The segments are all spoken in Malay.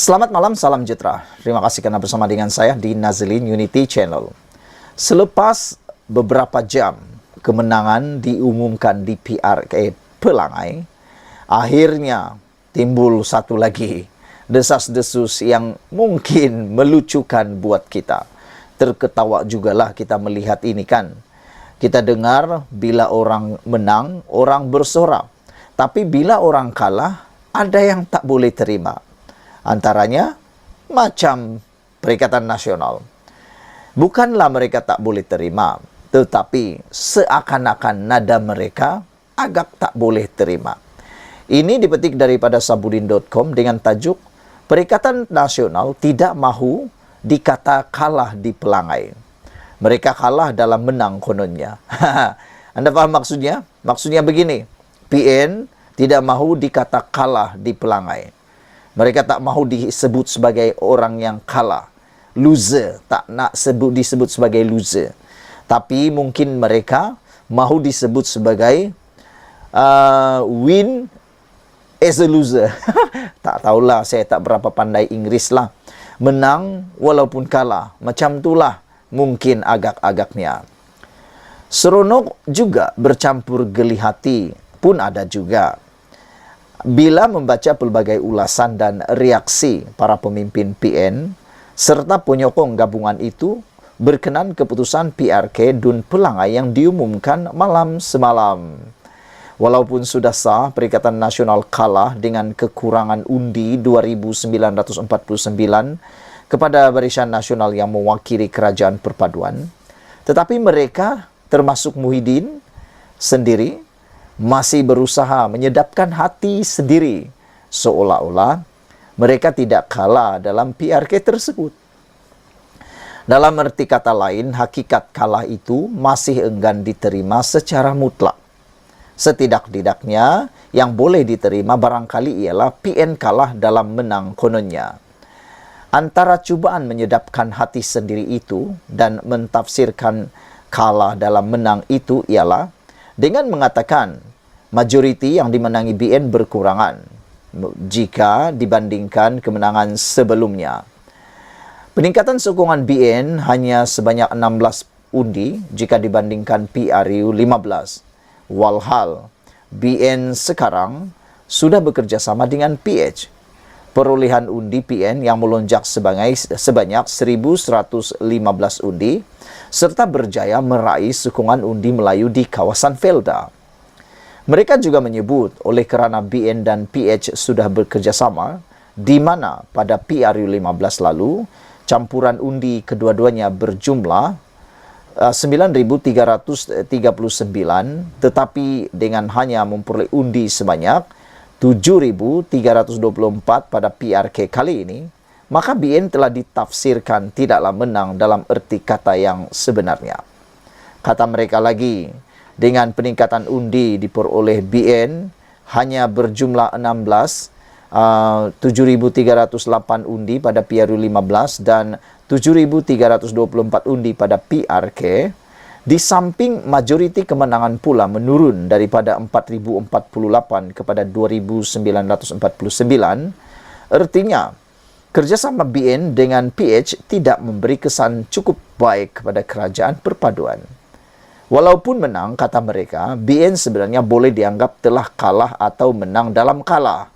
Selamat malam, salam sejahtera. Terima kasih karena bersama dengan saya di Nazlin Unity Channel. Selepas beberapa jam kemenangan diumumkan di PRK Pelangai, akhirnya timbul satu lagi desas-desus yang mungkin melucukan buat kita. Terketawa jugalah kita melihat ini kan. Kita dengar bila orang menang, orang bersorak. Tapi bila orang kalah, ada yang tak boleh terima. Antaranya, macam Perikatan Nasional. Bukanlah mereka tak boleh terima, tetapi seakan-akan nada mereka agak tak boleh terima. Ini dipetik daripada sabudin.com dengan tajuk, Perikatan Nasional tidak mahu dikata kalah di Pelangai. Mereka kalah dalam menang kononnya. Anda faham maksudnya? Maksudnya begini, PN tidak mahu dikata kalah di Pelangai. Mereka tak mahu disebut sebagai orang yang kalah. Loser. Tak nak disebut sebagai loser. Tapi mungkin mereka mahu disebut sebagai win as a loser. Tak tahulah, saya tak berapa pandai Inggeris lah. Menang walaupun kalah. Macam itulah mungkin agak-agaknya. Seronok juga bercampur geli hati pun ada juga. Bila membaca pelbagai ulasan dan reaksi para pemimpin PN serta penyokong gabungan itu berkenan keputusan PRK Dun Pelangai yang diumumkan malam semalam. Walaupun sudah sah, Perikatan Nasional kalah dengan kekurangan undi 2.949 kepada Barisan Nasional yang mewakili Kerajaan Perpaduan, tetapi mereka termasuk Muhyiddin sendiri masih berusaha menyedapkan hati sendiri, seolah-olah mereka tidak kalah dalam PRK tersebut. Dalam arti kata lain, hakikat kalah itu masih enggan diterima secara mutlak. Setidak-tidaknya, yang boleh diterima barangkali ialah PN kalah dalam menang kononnya. Antara cubaan menyedapkan hati sendiri itu dan mentafsirkan kalah dalam menang itu ialah dengan mengatakan majoriti yang dimenangi BN berkurangan jika dibandingkan kemenangan sebelumnya. Peningkatan sokongan BN hanya sebanyak 16 undi jika dibandingkan PRU 15. Walhal, BN sekarang sudah bekerja sama dengan PH. Perolehan undi PN yang melonjak sebanyak 1.115 undi serta berjaya meraih sokongan undi Melayu di kawasan Felda. Mereka juga menyebut oleh kerana BN dan PH sudah bekerjasama, di mana pada PRU 15 lalu, campuran undi kedua-duanya berjumlah 9.339, tetapi dengan hanya memperoleh undi sebanyak 7.324 pada PRK kali ini, maka BN telah ditafsirkan tidaklah menang dalam erti kata yang sebenarnya. Kata mereka lagi, dengan peningkatan undi diperoleh BN hanya berjumlah 7.308 undi pada PRU 15 dan 7.324 undi pada PRK, di samping majoriti kemenangan pula menurun daripada 4.048 kepada 2.949, artinya kerjasama BN dengan PH tidak memberi kesan cukup baik kepada Kerajaan Perpaduan. Walaupun menang, kata mereka, BN sebenarnya boleh dianggap telah kalah atau menang dalam kalah.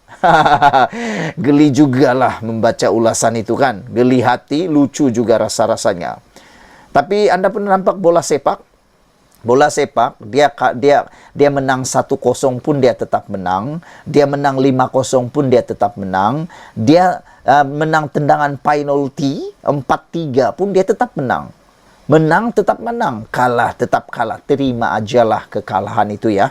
Geli jugalah membaca ulasan itu kan. Geli hati, lucu juga rasa-rasanya. Tapi Anda pernah nampak bola sepak? Bola sepak, dia menang 1-0 pun dia tetap menang. Dia menang 5-0 pun dia tetap menang. Dia menang tendangan penalti 4-3 pun dia tetap menang. Menang tetap menang, kalah tetap kalah. Terima ajalah kekalahan itu ya.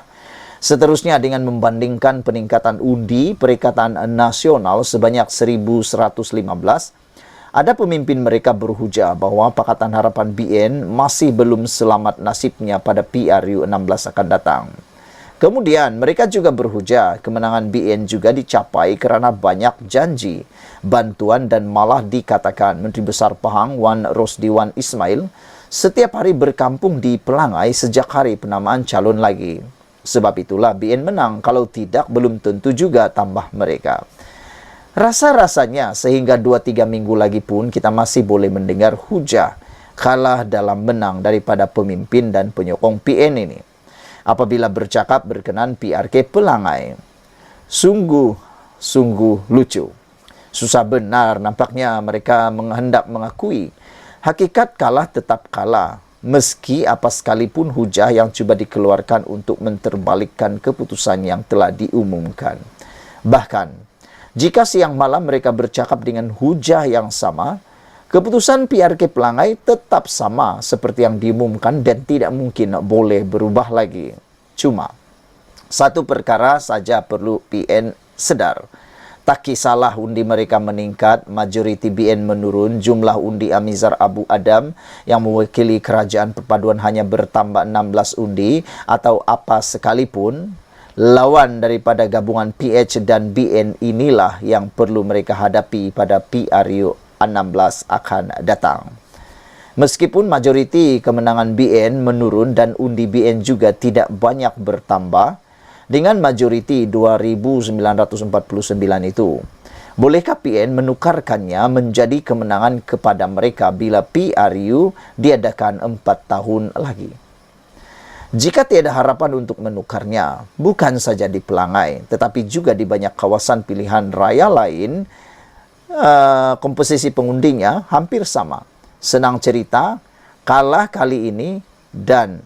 Seterusnya dengan membandingkan peningkatan undi Perikatan Nasional sebanyak 1.115, ada pemimpin mereka berhujah bahwa Pakatan Harapan BN masih belum selamat nasibnya pada PRU 16 akan datang. Kemudian mereka juga berhujah kemenangan BN juga dicapai kerana banyak janji, bantuan dan malah dikatakan Menteri Besar Pahang Wan Rosdiwan Ismail setiap hari berkampung di Pelangai sejak hari penamaan calon lagi. Sebab itulah BN menang, kalau tidak belum tentu juga tambah mereka. Rasa-rasanya sehingga 2-3 minggu lagi pun kita masih boleh mendengar hujah kalah dalam menang daripada pemimpin dan penyokong PN ini. Apabila bercakap berkenan PRK Pelangai. Sungguh lucu. Susah benar nampaknya mereka hendak mengakui hakikat kalah tetap kalah. Meski apa sekalipun hujah yang cuba dikeluarkan untuk menterbalikkan keputusan yang telah diumumkan. Bahkan, jika siang malam mereka bercakap dengan hujah yang sama, keputusan PRK Pelangai tetap sama seperti yang diumumkan dan tidak mungkin boleh berubah lagi. Cuma, satu perkara saja perlu PN sedar. Tak kisahlah undi mereka meningkat, majoriti BN menurun, jumlah undi Amizar Abu Adam yang mewakili kerajaan perpaduan hanya bertambah 16 undi atau apa sekalipun, lawan daripada gabungan PH dan BN inilah yang perlu mereka hadapi pada PRU 16 akan datang. Meskipun majoriti kemenangan BN menurun dan undi BN juga tidak banyak bertambah, dengan majoriti 2.949 itu, bolehkah PN menukarkannya menjadi kemenangan kepada mereka bila PRU diadakan 4 tahun lagi? Jika tiada harapan untuk menukarnya, bukan saja di Pelangai, tetapi juga di banyak kawasan pilihan raya lain, komposisi pengundinya hampir sama. Senang cerita, kalah kali ini dan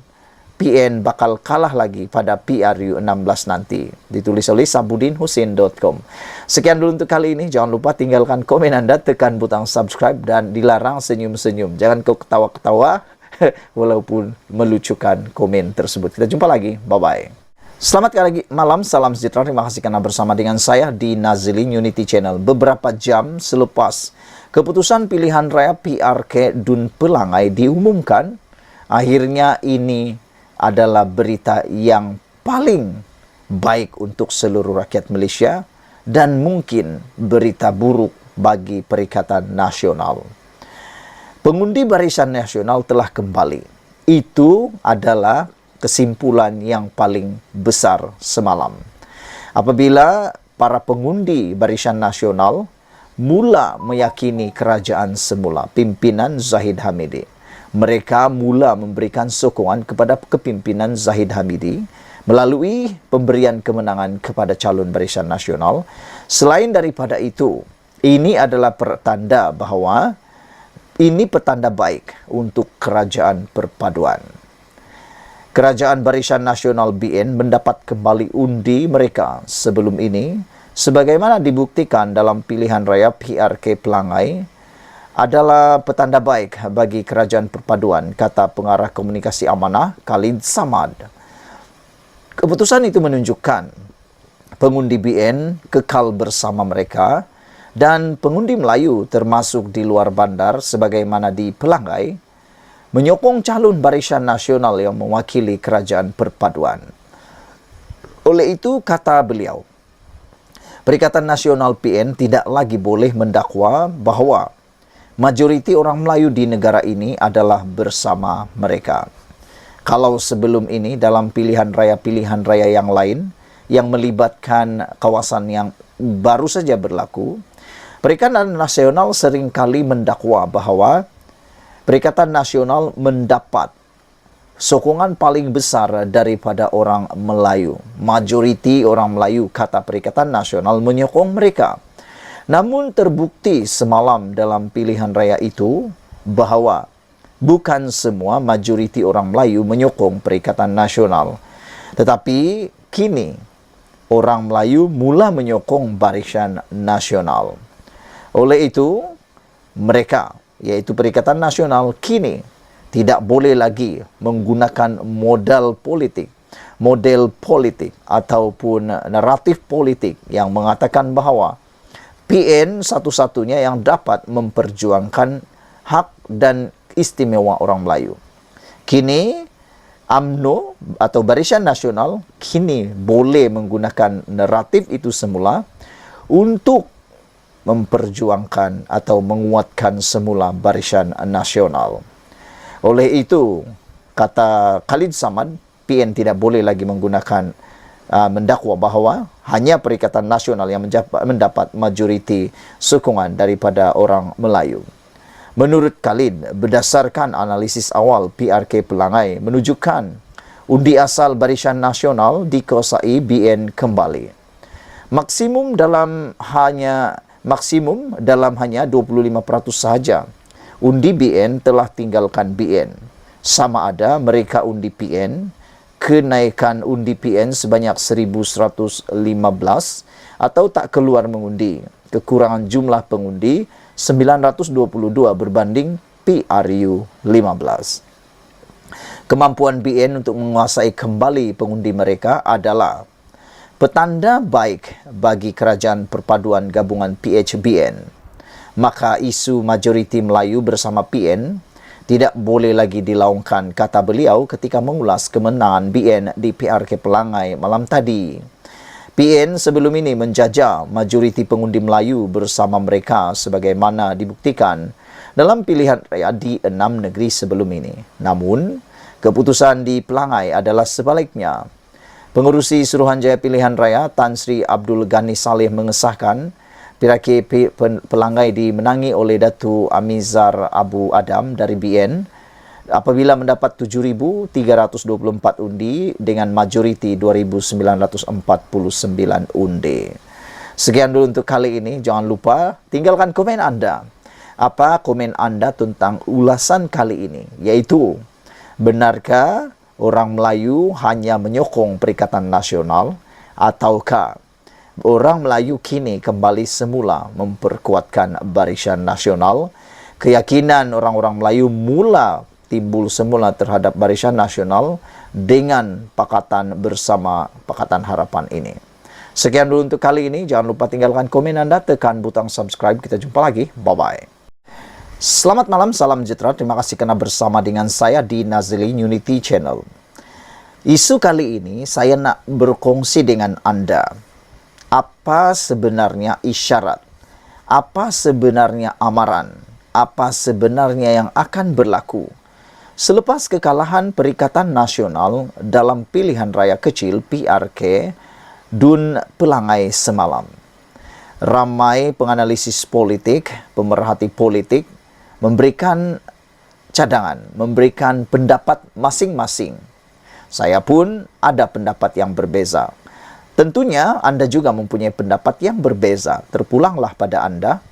PN bakal kalah lagi pada PRU 16 nanti. Ditulis oleh sabudinhusin.com. Sekian dulu untuk kali ini. Jangan lupa tinggalkan komen Anda, tekan butang subscribe dan dilarang senyum-senyum. Jangan kau ketawa-ketawa walaupun melucukan komen tersebut. Kita jumpa lagi. Bye-bye. Selamat malam, salam sejahtera. Terima kasih karena bersama dengan saya di Nazilin Unity Channel. Beberapa jam selepas keputusan pilihan raya PRK Dun Pelangai diumumkan, akhirnya ini adalah berita yang paling baik untuk seluruh rakyat Malaysia dan mungkin berita buruk bagi Perikatan Nasional. Pengundi Barisan Nasional telah kembali. Itu adalah kesimpulan yang paling besar semalam. Apabila para pengundi Barisan Nasional mula meyakini kerajaan semula, pimpinan Zahid Hamidi. Mereka mula memberikan sokongan kepada kepimpinan Zahid Hamidi melalui pemberian kemenangan kepada calon Barisan Nasional. Selain daripada itu, ini adalah pertanda bahawa ini petanda baik untuk kerajaan perpaduan. Kerajaan Barisan Nasional BN mendapat kembali undi mereka sebelum ini, sebagaimana dibuktikan dalam pilihan raya PRK Pelangai, adalah petanda baik bagi kerajaan perpaduan, kata pengarah komunikasi amanah Khalid Samad. Keputusan itu menunjukkan pengundi BN kekal bersama mereka dan pengundi Melayu termasuk di luar bandar sebagaimana di Pelangai menyokong calon Barisan Nasional yang mewakili kerajaan perpaduan. Oleh itu, kata beliau, Perikatan Nasional PN tidak lagi boleh mendakwa bahawa majoriti orang Melayu di negara ini adalah bersama mereka. Kalau sebelum ini dalam pilihan raya yang lain yang melibatkan kawasan yang baru saja berlaku, Perikatan Nasional seringkali mendakwa bahawa Perikatan Nasional mendapat sokongan paling besar daripada orang Melayu. Majoriti orang Melayu, kata Perikatan Nasional, menyokong mereka. Namun terbukti semalam dalam pilihan raya itu bahawa bukan semua majoriti orang Melayu menyokong Perikatan Nasional. Tetapi kini orang Melayu mula menyokong Barisan Nasional. Oleh itu, mereka, yaitu Perikatan Nasional, kini tidak boleh lagi menggunakan model politik ataupun naratif politik yang mengatakan bahawa PN satu-satunya yang dapat memperjuangkan hak dan istimewa orang Melayu. Kini UMNO atau Barisan Nasional kini boleh menggunakan naratif itu semula untuk memperjuangkan atau menguatkan semula Barisan Nasional. Oleh itu, kata Khalid Samad, PN tidak boleh lagi menggunakan mendakwa bahawa Hanya Perikatan Nasional yang mendapat majoriti sokongan daripada orang Melayu. Menurut Khalid, berdasarkan analisis awal PRK Pelangai menunjukkan undi asal Barisan Nasional dikuasai BN kembali. Maksimum dalam hanya 25% sahaja undi BN telah tinggalkan BN. Sama ada mereka undi PN, kenaikan undi PN sebanyak 1.115 atau tak keluar mengundi. Kekurangan jumlah pengundi 922 berbanding PRU 15. Kemampuan BN untuk menguasai kembali pengundi mereka adalah petanda baik bagi Kerajaan Perpaduan Gabungan PHBN. Maka isu majoriti Melayu bersama PN tidak boleh lagi dilaungkan, kata beliau ketika mengulas kemenangan BN di PRK Pelangai malam tadi. PN sebelum ini menjajah majoriti pengundi Melayu bersama mereka sebagaimana dibuktikan dalam pilihan raya di 6 negeri sebelum ini. Namun, keputusan di Pelangai adalah sebaliknya. Pengurusi Suruhanjaya Pilihan Raya Tan Sri Abdul Ghani Saleh mengesahkan PRK Pelangai dimenangi oleh Datu Amizar Abu Adam dari BN apabila mendapat 7.324 undi dengan majoriti 2.949 undi. Sekian dulu untuk kali ini. Jangan lupa tinggalkan komen Anda. Apa komen Anda tentang ulasan kali ini? Yaitu, benarkah orang Melayu hanya menyokong Perikatan Nasional ataukah orang Melayu kini kembali semula memperkuatkan Barisan Nasional? Keyakinan orang-orang Melayu mula timbul semula terhadap Barisan Nasional dengan Pakatan Bersama Pakatan Harapan ini. Sekian dulu untuk kali ini. Jangan lupa tinggalkan komen Anda, tekan butang subscribe. Kita jumpa lagi. Bye-bye. Selamat malam, salam sejahtera. Terima kasih kerana bersama dengan saya di Nazilin Unity Channel. Isu kali ini saya nak berkongsi dengan Anda. Apa sebenarnya isyarat? Apa sebenarnya amaran? Apa sebenarnya yang akan berlaku selepas kekalahan Perikatan Nasional dalam pilihan raya kecil PRK Dun Pelangai semalam? Ramai penganalisis politik, pemerhati politik memberikan cadangan, memberikan pendapat masing-masing. Saya pun ada pendapat yang berbeza. Tentunya Anda juga mempunyai pendapat yang berbeza. Terpulanglah pada Anda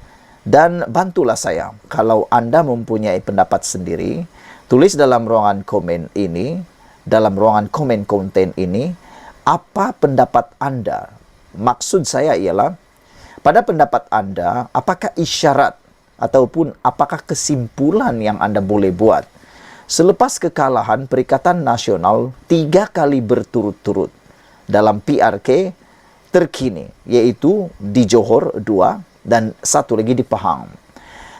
dan bantulah saya. Kalau Anda mempunyai pendapat sendiri, tulis dalam ruangan komen ini, dalam ruangan komen konten ini, apa pendapat Anda? Maksud saya ialah, pada pendapat Anda, apakah isyarat ataupun apakah kesimpulan yang Anda boleh buat selepas kekalahan Perikatan Nasional 3 kali berturut-turut dalam PRK terkini, yaitu di Johor 2 dan 1 lagi di Pahang.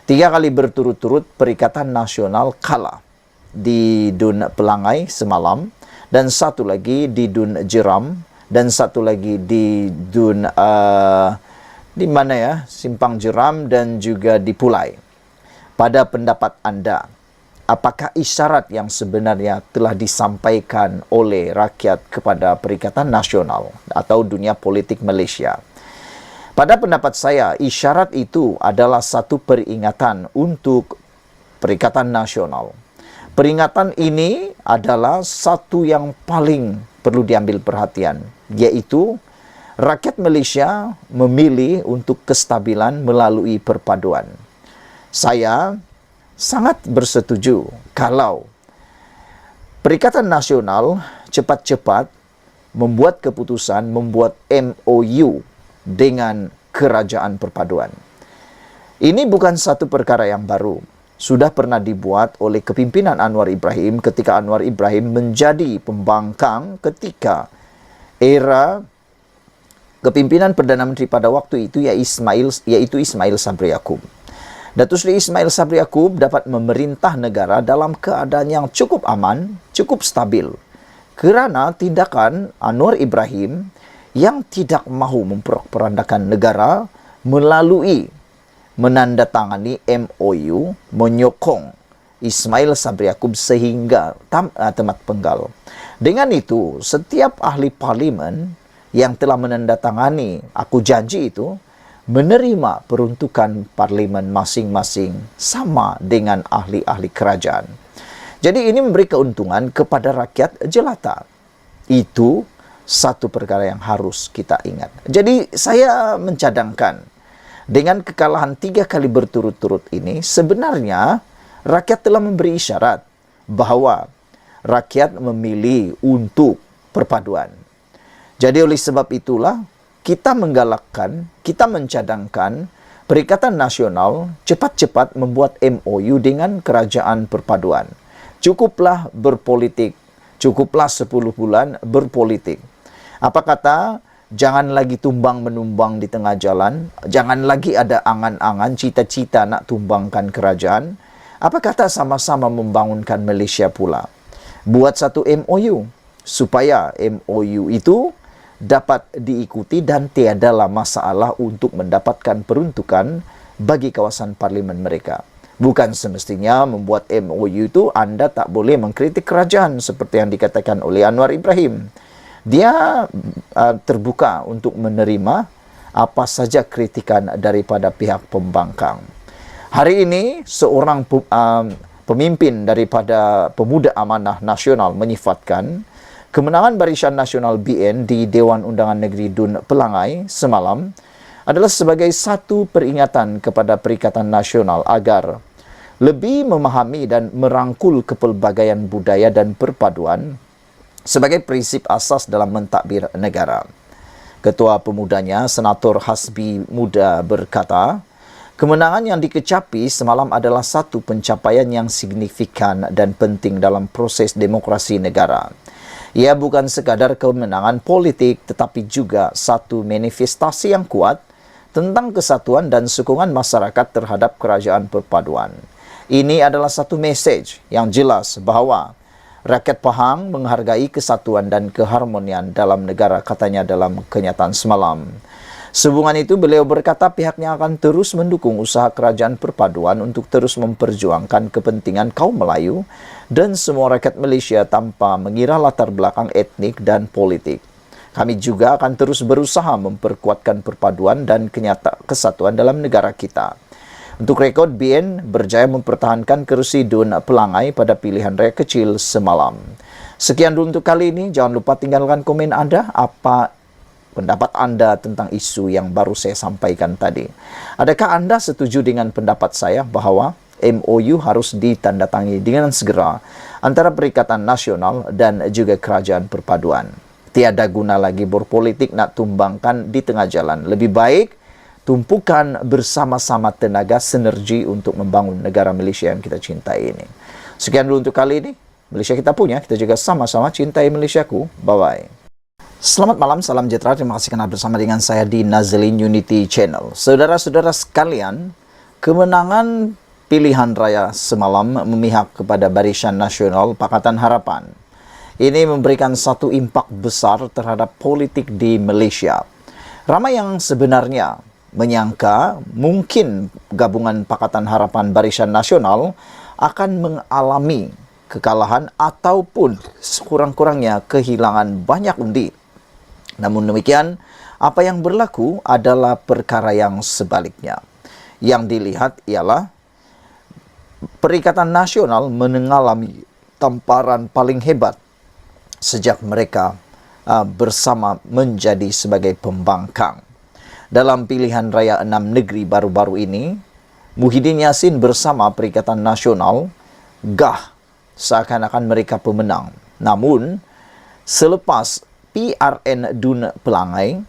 3 kali berturut-turut Perikatan Nasional kalah di Dun Pelangai semalam, dan 1 lagi di Dun Jeram, dan 1 lagi di Dun di mana ya? Simpang Jeram dan juga di Pulai. Pada pendapat Anda, apakah isyarat yang sebenarnya telah disampaikan oleh rakyat kepada Perikatan Nasional atau dunia politik Malaysia? Pada pendapat saya, isyarat itu adalah satu peringatan untuk Perikatan Nasional. Peringatan ini adalah satu yang paling perlu diambil perhatian, yaitu rakyat Malaysia memilih untuk kestabilan melalui perpaduan. Saya sangat bersetuju kalau Perikatan Nasional cepat-cepat membuat keputusan, membuat MOU dengan Kerajaan Perpaduan. Ini bukan satu perkara yang baru. Sudah pernah dibuat oleh kepimpinan Anwar Ibrahim ketika Anwar Ibrahim menjadi pembangkang ketika era kepimpinan Perdana Menteri pada waktu itu yaitu Ismail Sabri Yaakob. Datuk Seri Ismail Sabri Yaakob dapat memerintah negara dalam keadaan yang cukup aman, cukup stabil. Kerana tindakan Anwar Ibrahim yang tidak mahu memperandakan negara melalui menandatangani MOU menyokong Ismail Sabri Yaakob sehingga tamat penggal. Dengan itu, setiap ahli parlimen yang telah menandatangani aku janji itu menerima peruntukan parlimen masing-masing sama dengan ahli-ahli kerajaan. Jadi ini memberi keuntungan kepada rakyat jelata. Itu satu perkara yang harus kita ingat. Jadi saya mencadangkan dengan kekalahan 3 kali berturut-turut ini, sebenarnya rakyat telah memberi isyarat bahwa rakyat memilih untuk perpaduan. Jadi oleh sebab itulah kita menggalakkan, kita mencadangkan Perikatan Nasional cepat-cepat membuat MOU dengan Kerajaan Perpaduan. Cukuplah berpolitik, cukuplah 10 bulan berpolitik. Apa kata, jangan lagi tumbang-menumbang di tengah jalan, jangan lagi ada angan-angan, cita-cita nak tumbangkan kerajaan. Apa kata sama-sama membangunkan Malaysia pula? Buat satu MOU, supaya MOU itu dapat diikuti dan tiadalah masalah untuk mendapatkan peruntukan bagi kawasan parlimen mereka. Bukan semestinya membuat MOU itu Anda tak boleh mengkritik kerajaan seperti yang dikatakan oleh Anwar Ibrahim. Dia terbuka untuk menerima apa saja kritikan daripada pihak pembangkang. Hari ini seorang pemimpin daripada Pemuda Amanah Nasional menyifatkan kemenangan Barisan Nasional BN di Dewan Undangan Negeri Dun Pelangai semalam adalah sebagai satu peringatan kepada Perikatan Nasional agar lebih memahami dan merangkul kepelbagaian budaya dan perpaduan sebagai prinsip asas dalam mentadbir negara. Ketua Pemudanya, Senator Hasbi Muda berkata, kemenangan yang dikecapi semalam adalah satu pencapaian yang signifikan dan penting dalam proses demokrasi negara. Ia bukan sekadar kemenangan politik tetapi juga satu manifestasi yang kuat tentang kesatuan dan sokongan masyarakat terhadap kerajaan perpaduan. Ini adalah satu mesej yang jelas bahawa rakyat Pahang menghargai kesatuan dan keharmonian dalam negara, katanya dalam kenyataan semalam. Sehubungan itu, beliau berkata pihaknya akan terus mendukung usaha kerajaan perpaduan untuk terus memperjuangkan kepentingan kaum Melayu dan semua rakyat Malaysia tanpa mengira latar belakang etnik dan politik. Kami juga akan terus berusaha memperkuatkan perpaduan dan kesatuan dalam negara kita. Untuk rekod, BN berjaya mempertahankan kerusi Dun Pelangai pada pilihan raya kecil semalam. Sekian dulu untuk kali ini. Jangan lupa tinggalkan komen Anda. Apa pendapat Anda tentang isu yang baru saya sampaikan tadi? Adakah Anda setuju dengan pendapat saya bahawa MOU harus ditandatangani dengan segera antara Perikatan Nasional dan juga Kerajaan Perpaduan? Tiada guna lagi berpolitik nak tumbangkan di tengah jalan. Lebih baik tumpukan bersama-sama tenaga sinergi untuk membangun negara Malaysia yang kita cintai ini. Sekian dulu untuk kali ini. Malaysia kita punya, kita juga sama-sama cintai Malaysiaku. Bye-bye. Selamat malam, salam sejahtera. Terima kasih kerana bersama dengan saya di Nazlin Unity Channel. Saudara-saudara sekalian, kemenangan pilihan raya semalam memihak kepada Barisan Nasional Pakatan Harapan. Ini memberikan satu impak besar terhadap politik di Malaysia. Ramai yang sebenarnya menyangka mungkin gabungan Pakatan Harapan Barisan Nasional akan mengalami kekalahan ataupun sekurang-kurangnya kehilangan banyak undi. Namun demikian, apa yang berlaku adalah perkara yang sebaliknya. Yang dilihat ialah Perikatan Nasional mengalami tamparan paling hebat sejak mereka bersama menjadi sebagai pembangkang. Dalam pilihan raya 6 negeri baru-baru ini, Muhyiddin Yassin bersama Perikatan Nasional gah seakan-akan mereka pemenang. Namun, selepas PRN Dun Pelangai,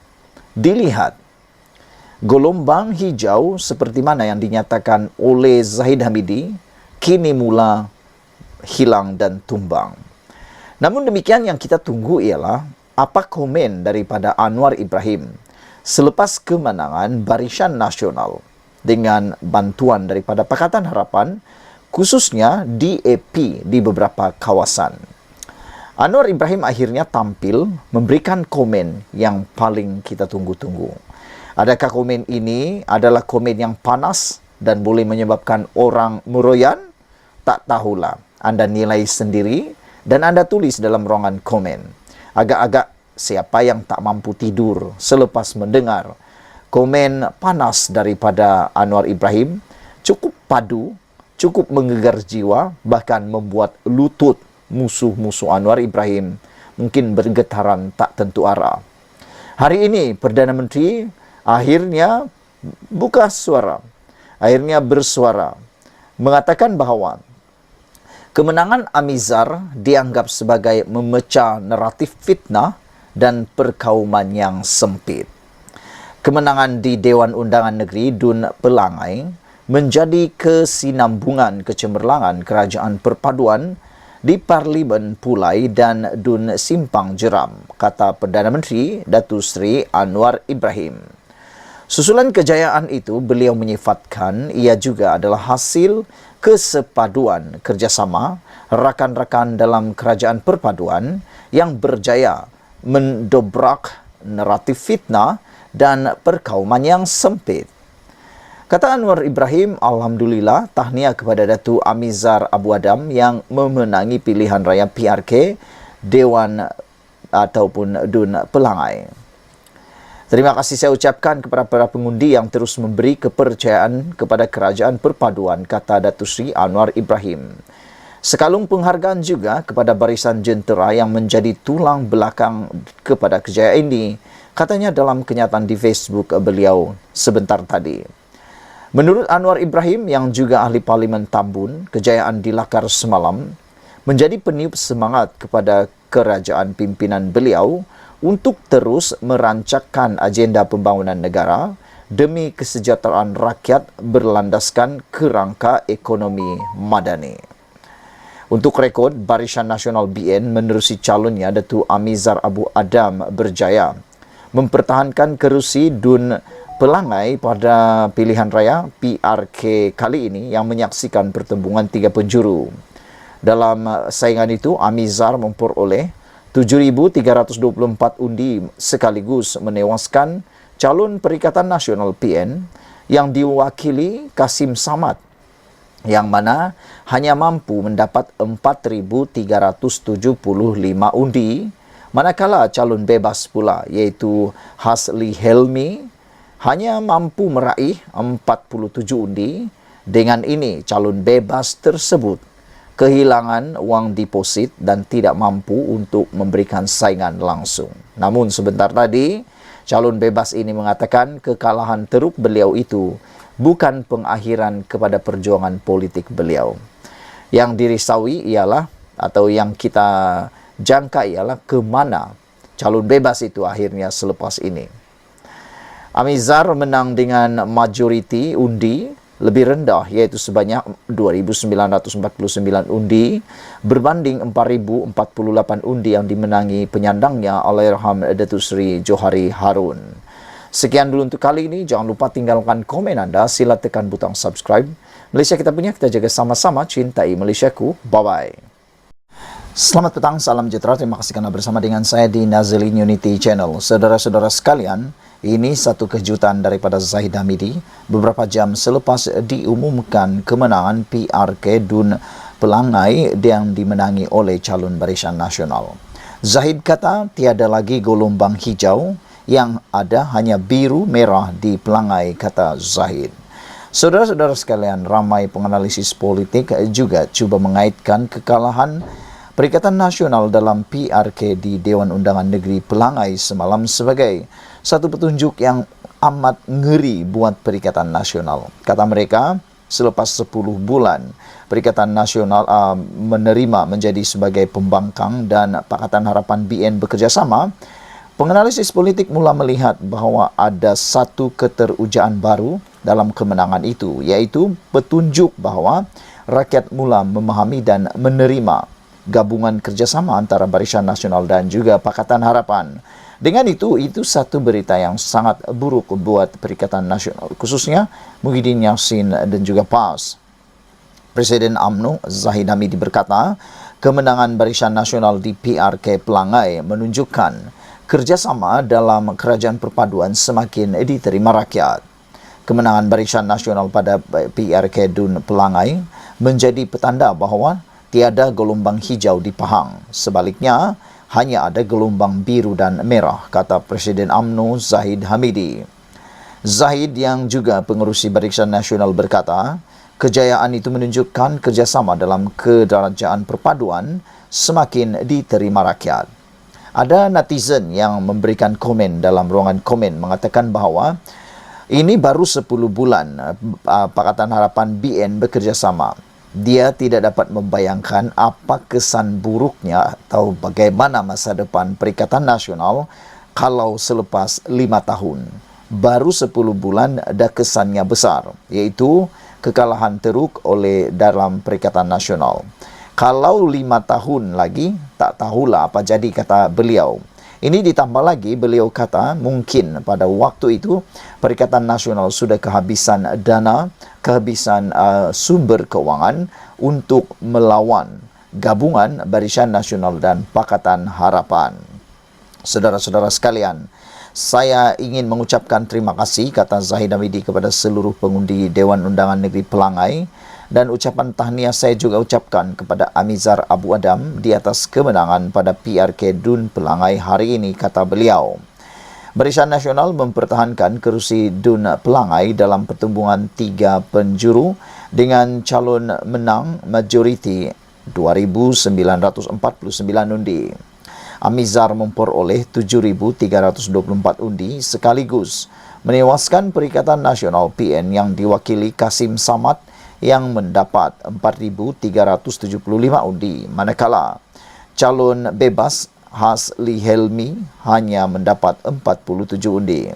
dilihat gelombang hijau seperti mana yang dinyatakan oleh Zahid Hamidi kini mula hilang dan tumbang. Namun demikian, yang kita tunggu ialah apa komen daripada Anwar Ibrahim selepas kemenangan Barisan Nasional dengan bantuan daripada Pakatan Harapan, khususnya DAP di beberapa kawasan. Anwar Ibrahim akhirnya tampil memberikan komen yang paling kita tunggu-tunggu. Adakah komen ini adalah komen yang panas dan boleh menyebabkan orang meroyan? Tak tahulah. Anda nilai sendiri dan Anda tulis dalam ruangan komen. Agak-agak siapa yang tak mampu tidur selepas mendengar komen panas daripada Anwar Ibrahim cukup padu, cukup menggegar jiwa, bahkan membuat lutut musuh-musuh Anwar Ibrahim mungkin bergetaran tak tentu arah. Hari ini Perdana Menteri akhirnya buka suara, akhirnya bersuara, mengatakan bahawa kemenangan Amizar dianggap sebagai memecah naratif fitnah dan perkauman yang sempit. Kemenangan di Dewan Undangan Negeri Dun Pelangai menjadi kesinambungan kecemerlangan kerajaan perpaduan di Parlimen Pulai dan Dun Simpang Jeram, kata Perdana Menteri Datuk Seri Anwar Ibrahim. Susulan kejayaan itu, beliau menyifatkan ia juga adalah hasil kesepaduan kerjasama rakan-rakan dalam kerajaan perpaduan yang berjaya mendobrak naratif fitnah dan perkauman yang sempit. Kata Anwar Ibrahim, alhamdulillah, tahniah kepada Datuk Amizar Abu Adam yang memenangi pilihan raya PRK Dewan ataupun Dun Pelangai. Terima kasih saya ucapkan kepada para pengundi yang terus memberi kepercayaan kepada kerajaan perpaduan, kata Datuk Seri Anwar Ibrahim. Sekalung penghargaan juga kepada barisan jentera yang menjadi tulang belakang kepada kejayaan ini, katanya dalam kenyataan di Facebook beliau sebentar tadi. Menurut Anwar Ibrahim yang juga ahli Parlimen Tambun, kejayaan di Lakar semalam menjadi peniup semangat kepada kerajaan pimpinan beliau untuk terus merancangkan agenda pembangunan negara demi kesejahteraan rakyat berlandaskan kerangka ekonomi madani. Untuk rekod, Barisan Nasional BN menerusi calonnya Datuk Amizar Abu Adam berjaya mempertahankan kerusi Dun Pelangai pada pilihan raya PRK kali ini yang menyaksikan pertembungan tiga penjuru. Dalam saingan itu, Amizar memperoleh 7,324 undi sekaligus menewaskan calon Perikatan Nasional PN yang diwakili Kasim Samad yang mana hanya mampu mendapat 4,375 undi, manakala calon bebas pula iaitu Hasli Helmi hanya mampu meraih 47 undi. Dengan ini, calon bebas tersebut kehilangan wang deposit dan tidak mampu untuk memberikan saingan langsung. Namun sebentar tadi, calon bebas ini mengatakan kekalahan teruk beliau itu bukan pengakhiran kepada perjuangan politik beliau. Yang dirisaui ialah, atau yang kita jangka ialah, ke mana calon bebas itu akhirnya selepas ini. Amizar menang dengan majoriti undi lebih rendah, iaitu sebanyak 2,949 undi berbanding 4,048 undi yang dimenangi penyandangnya Allahyarham Datuk Seri Johari Harun. Sekian dulu untuk kali ini. Jangan lupa tinggalkan komen anda. Sila tekan butang subscribe. Malaysia kita punya, kita jaga sama-sama. Cintai Malaysiaku. Bye-bye. Selamat petang, salam sejahtera. Terima kasih kerana bersama dengan saya di Nazilin Unity Channel. Saudara-saudara sekalian, ini satu kejutan daripada Zahid Hamidi beberapa jam selepas diumumkan kemenangan PRK Dun Pelangai yang dimenangi oleh calon Barisan Nasional. Zahid kata tiada lagi gelombang hijau, yang ada hanya biru merah di Pelangai, kata Zahid. Saudara-saudara sekalian, ramai penganalisis politik juga cuba mengaitkan kekalahan Perikatan Nasional dalam PRK di Dewan Undangan Negeri Pelangai semalam sebagai satu petunjuk yang amat ngeri buat Perikatan Nasional. Kata mereka, selepas 10 bulan Perikatan Nasional menerima menjadi sebagai pembangkang dan Pakatan Harapan BN bekerjasama, penganalisis politik mula melihat bahawa ada satu keterujaan baru dalam kemenangan itu, iaitu petunjuk bahawa rakyat mula memahami dan menerima gabungan kerjasama antara Barisan Nasional dan juga Pakatan Harapan. Dengan itu satu berita yang sangat buruk buat Perikatan Nasional, khususnya Muhyiddin Yassin dan juga PAS. Presiden UMNO Zahid Hamidi berkata, kemenangan Barisan Nasional di PRK Pelangai menunjukkan kerjasama dalam kerajaan perpaduan semakin diterima rakyat. Kemenangan Barisan Nasional pada PRK Dun Pelangai menjadi petanda bahawa tiada gelombang hijau di Pahang. Sebaliknya, hanya ada gelombang biru dan merah, kata Presiden UMNO Zahid Hamidi. Zahid yang juga pengerusi Barisan Nasional berkata, kejayaan itu menunjukkan kerjasama dalam kedarajaan perpaduan semakin diterima rakyat. Ada netizen yang memberikan komen dalam ruangan komen mengatakan bahawa ini baru 10 bulan Pakatan Harapan BN bekerjasama. Dia tidak dapat membayangkan apa kesan buruknya atau bagaimana masa depan Perikatan Nasional kalau selepas 5 tahun. Baru 10 bulan dah kesannya besar, iaitu kekalahan teruk oleh dalam Perikatan Nasional. Kalau 5 tahun lagi, tak tahulah apa jadi, kata beliau. Ini ditambah lagi, beliau kata mungkin pada waktu itu Perikatan Nasional sudah kehabisan dana, kehabisan sumber keuangan untuk melawan gabungan Barisan Nasional dan Pakatan Harapan. Saudara-saudara sekalian, saya ingin mengucapkan terima kasih, kata Zahid Hamidi, kepada seluruh pengundi Dewan Undangan Negeri Pelangai, dan ucapan tahniah saya juga ucapkan kepada Amizar Abu Adam di atas kemenangan pada PRK DUN Pelangai hari ini, kata beliau. Barisan Nasional mempertahankan kerusi DUN Pelangai dalam pertembungan 3 penjuru dengan calon menang majoriti 2,949 undi. Amizar memperoleh 7,324 undi sekaligus menewaskan Perikatan Nasional PN yang diwakili Kasim Samad yang mendapat 4,375 undi, manakala calon bebas Hasli Helmi hanya mendapat 47 undi.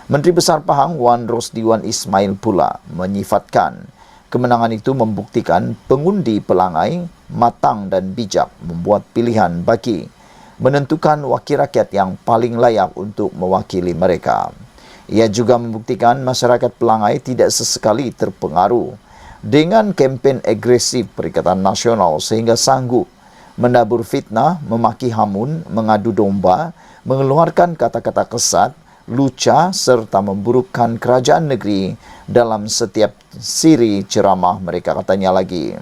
Menteri Besar Pahang Wan Rosdiwan Ismail pula menyifatkan kemenangan itu membuktikan pengundi Pelangai matang dan bijak membuat pilihan bagi menentukan wakil rakyat yang paling layak untuk mewakili mereka. Ia juga membuktikan masyarakat Pelangai tidak sesekali terpengaruh dengan kempen agresif Perikatan Nasional sehingga sanggup menabur fitnah, memaki hamun, mengadu domba, mengeluarkan kata-kata kesat, lucah serta memburukkan kerajaan negeri dalam setiap siri ceramah mereka, katanya lagi.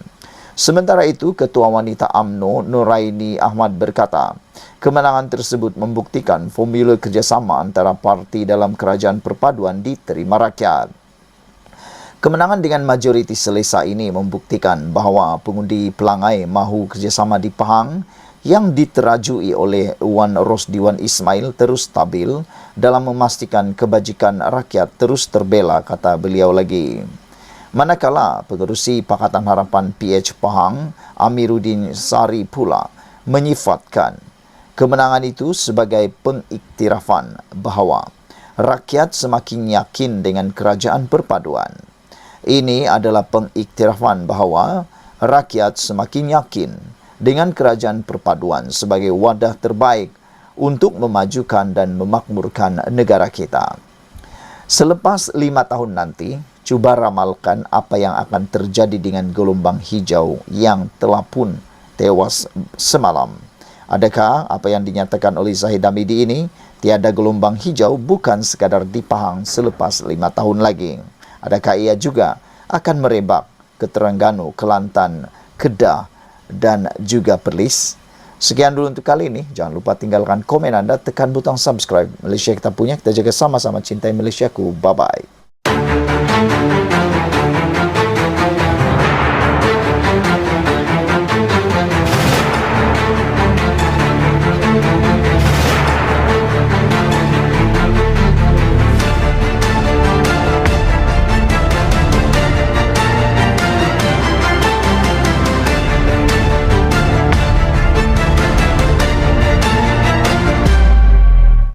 Sementara itu, Ketua Wanita UMNO Nuraini Ahmad berkata, kemenangan tersebut membuktikan formula kerjasama antara parti dalam kerajaan perpaduan diterima rakyat. Kemenangan dengan majoriti selesa ini membuktikan bahawa pengundi Pelangai mahu kerjasama di Pahang yang diterajui oleh Wan Rosdiwan Ismail terus stabil dalam memastikan kebajikan rakyat terus terbela, kata beliau lagi. Manakala pengerusi Pakatan Harapan PH Pahang Amiruddin Sari pula menyifatkan kemenangan itu sebagai pengiktirafan bahawa rakyat semakin yakin dengan kerajaan perpaduan. Ini adalah pengiktirafan bahawa rakyat semakin yakin dengan kerajaan perpaduan sebagai wadah terbaik untuk memajukan dan memakmurkan negara kita. Selepas 5 tahun nanti, cuba ramalkan apa yang akan terjadi dengan gelombang hijau yang telah pun tewas semalam. Adakah apa yang dinyatakan oleh Zahid Hamidi ini, tiada gelombang hijau bukan sekadar di Pahang selepas 5 tahun lagi? Adakah ia juga akan merebak ke Terengganu, Kelantan, Kedah dan juga Perlis? Sekian dulu untuk kali ini. Jangan lupa tinggalkan komen anda, tekan butang subscribe. Malaysia kita punya, kita jaga sama-sama cintai Malaysiaku. Bye-bye.